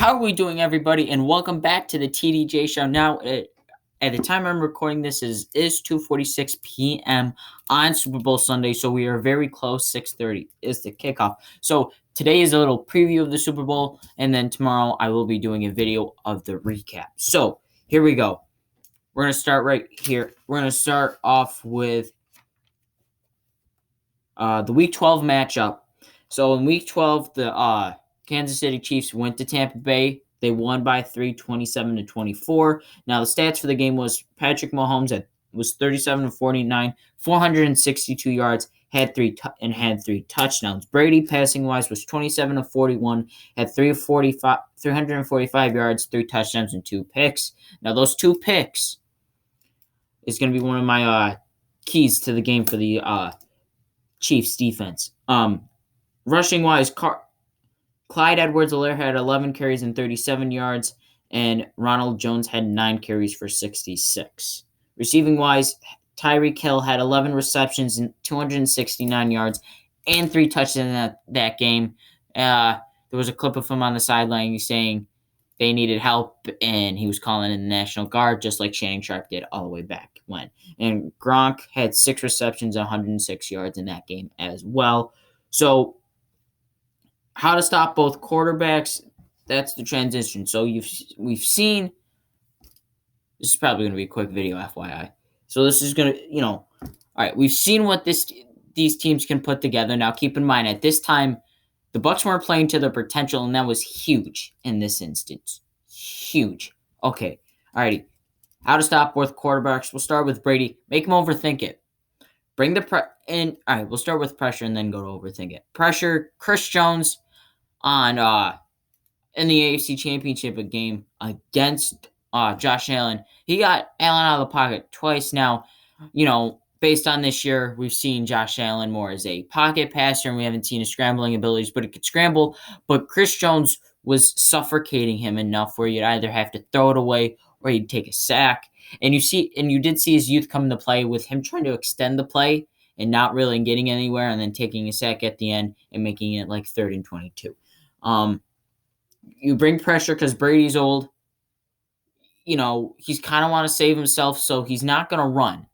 How are we doing, everybody? And welcome back to the TDJShow. Now, at the time I'm recording this is 2:46 p.m. on Super Bowl Sunday, so we are very close. 6:30 is the kickoff. So today is a little preview of the Super Bowl, and then tomorrow I will be doing a video of the recap. So here we go. We're gonna start right here. We're gonna start off with the Week 12 matchup. So in Week 12, the Kansas City Chiefs went to Tampa Bay. They won by 3, 27-24. Now, the stats for the game was Patrick Mahomes was 37-49, 462 yards, had three touchdowns. Brady, passing-wise, was 27-41, had 345 yards, 3 touchdowns, and 2 picks. Now, those 2 picks is going to be one of my keys to the game for the Chiefs defense. Rushing-wise, Clyde Edwards-Helaire had 11 carries and 37 yards, and Ronald Jones had 9 carries for 66. Receiving-wise, Tyreek Hill had 11 receptions and 269 yards and 3 touchdowns in that game. There was a clip of him on the sideline saying they needed help, and he was calling in the National Guard, just like Shannon Sharpe did all the way back when. And Gronk had 6 receptions, 106 yards in that game as well. So, how to stop both quarterbacks, that's the transition. So we've seen, this is probably going to be a quick video, FYI. So this is going to, all right, we've seen what these teams can put together. Now, keep in mind, at this time, the Bucs weren't playing to their potential, and that was huge in this instance. Huge. Okay, all righty. How to stop both quarterbacks. We'll start with Brady. Make him overthink it. Bring the in. All right, we'll start with pressure and then go to overthink it. Pressure, Chris Jones on in the AFC Championship game against Josh Allen. He got Allen out of the pocket twice now. Based on this year, we've seen Josh Allen more as a pocket passer, and we haven't seen his scrambling abilities, but it could scramble. But Chris Jones was suffocating him enough where you'd either have to throw it away or he'd take a sack. And you did see his youth come into play with him trying to extend the play and not really getting anywhere, and then taking a sack at the end and making it like 3rd and 22. You bring pressure because Brady's old. He's kind of want to save himself, so he's not going to run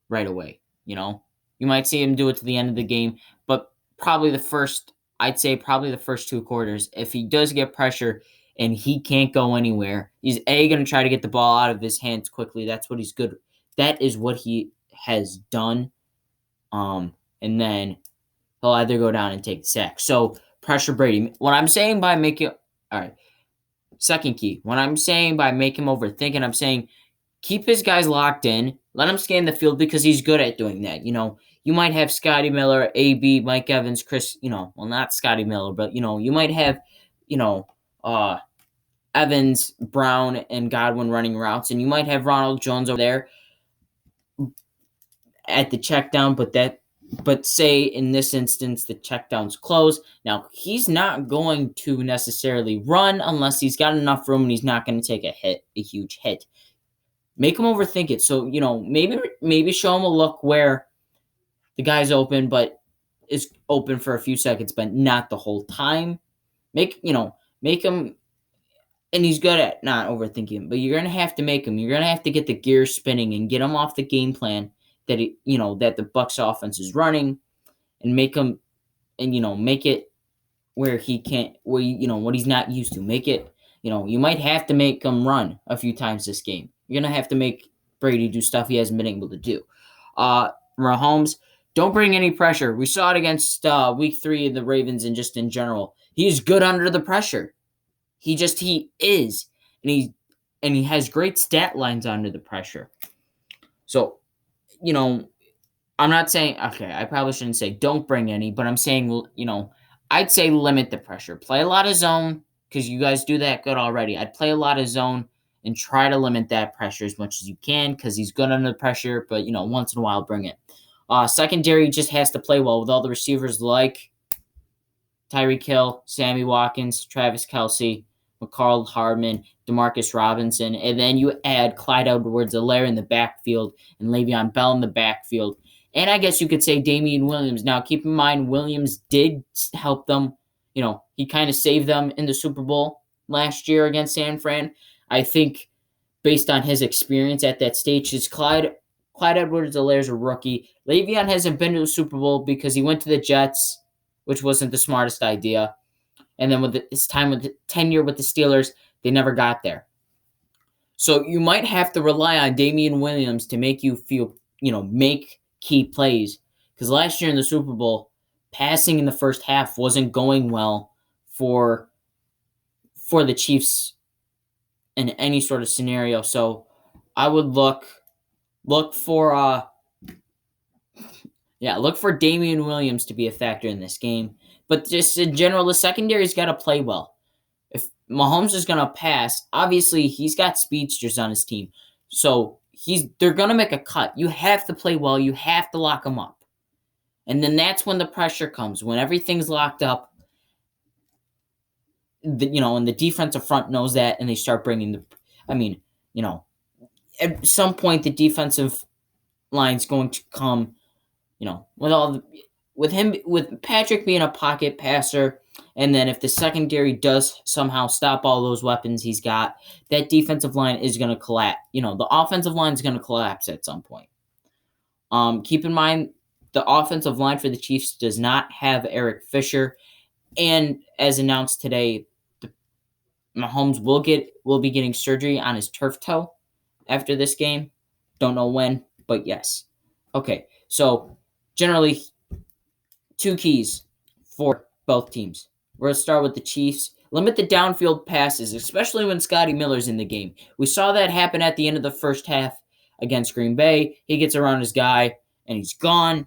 right away. You might see him do it to the end of the game, but probably the first 2 quarters, if he does get pressure and he can't go anywhere, he's going to try to get the ball out of his hands quickly. That's what he's good. That is what he has done. And then he'll either go down and take the sack. So pressure Brady. What I'm saying by making, all right, second key. When I'm saying by make him overthink, I'm saying keep his guys locked in. Let him scan the field because he's good at doing that. You might have Scotty Miller, AB, Mike Evans, Chris, not Scotty Miller, but, you might have, Evans, Brown, and Godwin running routes, and you might have Ronald Jones over there at the check down, but say in this instance, the check down's closed. Now, he's not going to necessarily run unless he's got enough room and he's not going to take a huge hit. Make him overthink it. So, maybe show him a look where the guy's open, but is open for a few seconds, but not the whole time. Make him, and he's good at not overthinking, but you're going to have to make him. You're going to have to get the gears spinning and get him off the game plan that that the Bucs offense is running, and make him, and make it where he can't, where what he's not used to. Make it, you might have to make him run a few times this game. You're gonna have to make Brady do stuff he hasn't been able to do. Mahomes, don't bring any pressure. We saw it against Week 3 of the Ravens, and just in general, he's good under the pressure. He is, and he has great stat lines under the pressure. So, I'm not saying, okay, I probably shouldn't say don't bring any, but I'm saying, I'd say limit the pressure. Play a lot of zone, because you guys do that good already. I'd play a lot of zone and try to limit that pressure as much as you can, because he's good under the pressure, but, once in a while, bring it. Secondary just has to play well with all the receivers like Tyreek Hill, Sammy Watkins, Travis Kelce, McCall Hardman, Demarcus Robinson, and then you add Clyde Edwards-Helaire in the backfield and Le'Veon Bell in the backfield. And I guess you could say Damian Williams. Now, keep in mind, Williams did help them. He kind of saved them in the Super Bowl. last year against San Fran. I think based on his experience at that stage, is Clyde Edwards-Helaire's a rookie. Le'Veon hasn't been to the Super Bowl because he went to the Jets, which wasn't the smartest idea. And then with his time with the tenure with the Steelers, they never got there. So you might have to rely on Damian Williams to make you feel, make key plays. Because last year in the Super Bowl, passing in the first half wasn't going well for the Chiefs in any sort of scenario. So I would look for Damian Williams to be a factor in this game. But just in general, the secondary's got to play well. If Mahomes is going to pass, obviously he's got speedsters on his team. So they're going to make a cut. You have to play well. You have to lock them up. And then that's when the pressure comes. When everything's locked up, and the defensive front knows that, and they start bringing at some point the defensive line's going to come, with Patrick being a pocket passer, and then if the secondary does somehow stop all those weapons he's got, that defensive line is going to collapse. The offensive line is going to collapse at some point. Keep in mind, the offensive line for the Chiefs does not have Eric Fisher, and as announced today, Mahomes will be getting surgery on his turf toe after this game. Don't know when, but yes. Okay, so generally, 2 keys for both teams. We're going to start with the Chiefs. Limit the downfield passes, especially when Scotty Miller's in the game. We saw that happen at the end of the first half against Green Bay. He gets around his guy, and he's gone.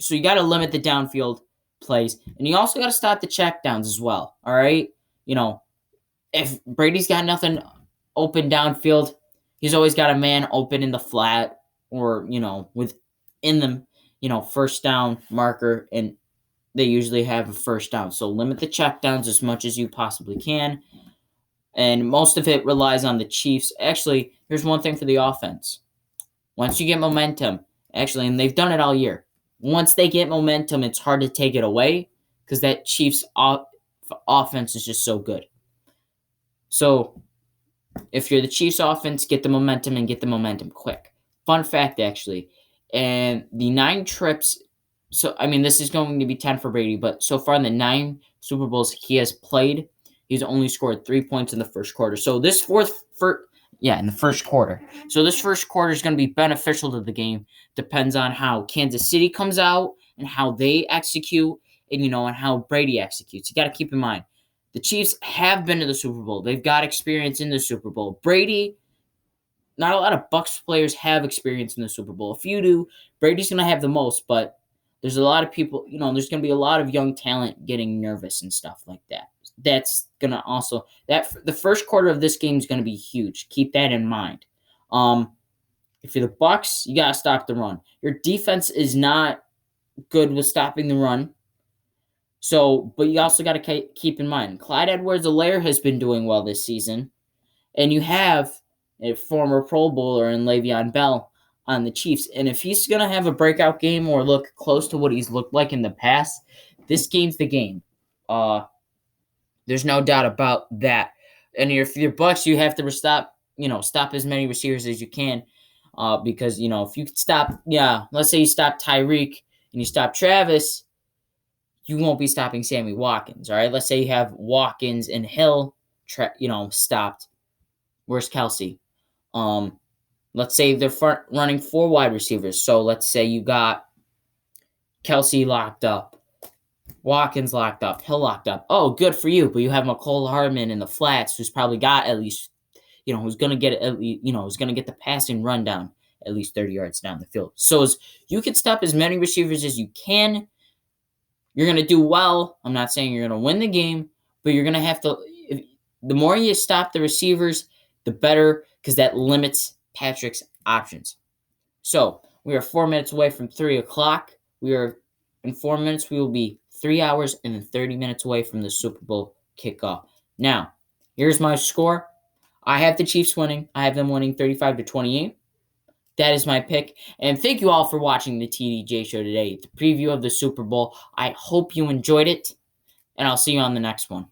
So you got to limit the downfield plays. And you also got to stop the checkdowns as well, all right? If Brady's got nothing open downfield, he's always got a man open in the flat or, within the, first down marker, and they usually have a first down. So limit the checkdowns as much as you possibly can. And most of it relies on the Chiefs. Actually, here's one thing for the offense. Once you get momentum, and they've done it all year. Once they get momentum, it's hard to take it away because that Chiefs offense is just so good. So if you're the Chiefs offense, get the momentum and get the momentum quick. Fun fact, actually. And the 9 trips, this is going to be 10 for Brady, but so far in the 9 Super Bowls he has played, he's only scored 3 points in the first quarter. So in the first quarter. So this first quarter is going to be beneficial to the game. Depends on how Kansas City comes out and how they execute and, and how Brady executes. You got to keep in mind, the Chiefs have been to the Super Bowl. They've got experience in the Super Bowl. Brady, not a lot of Bucs players have experience in the Super Bowl. If you do, Brady's going to have the most, but there's a lot of people, there's going to be a lot of young talent getting nervous and stuff like that. That's going to also, the first quarter of this game is going to be huge. Keep that in mind. If you're the Bucs, you got to stop the run. Your defense is not good with stopping the run. So, but you also got to keep in mind, Clyde Edwards-Helaire has been doing well this season, and you have a former Pro Bowler in Le'Veon Bell on the Chiefs. And if he's going to have a breakout game or look close to what he's looked like in the past, this game's the game. There's no doubt about that. And if you're Bucs, you have to stop as many receivers as you can, because if you stop, let's say you stop Tyreek and you stop Travis, you won't be stopping Sammy Watkins, all right? Let's say you have Watkins and Hill, stopped. Where's Kelsey? Let's say they're running 4 wide receivers. So let's say you got Kelsey locked up, Watkins locked up, Hill locked up. Oh, good for you. But you have McCole Hardman in the flats, who's probably got at least, who's going to get at least, who's going to get the passing run down at least 30 yards down the field. So you can stop as many receivers as you can. You're going to do well. I'm not saying you're going to win the game, but you're going to have to. The more you stop the receivers, the better, because that limits Patrick's options. So we are 4 minutes away from 3 o'clock. In 4 minutes, we will be 3 hours and 30 minutes away from the Super Bowl kickoff. Now, here's my score. I have the Chiefs winning. I have them winning 35-28. That is my pick. And thank you all for watching the TDJ Show today, the preview of the Super Bowl. I hope you enjoyed it, and I'll see you on the next one.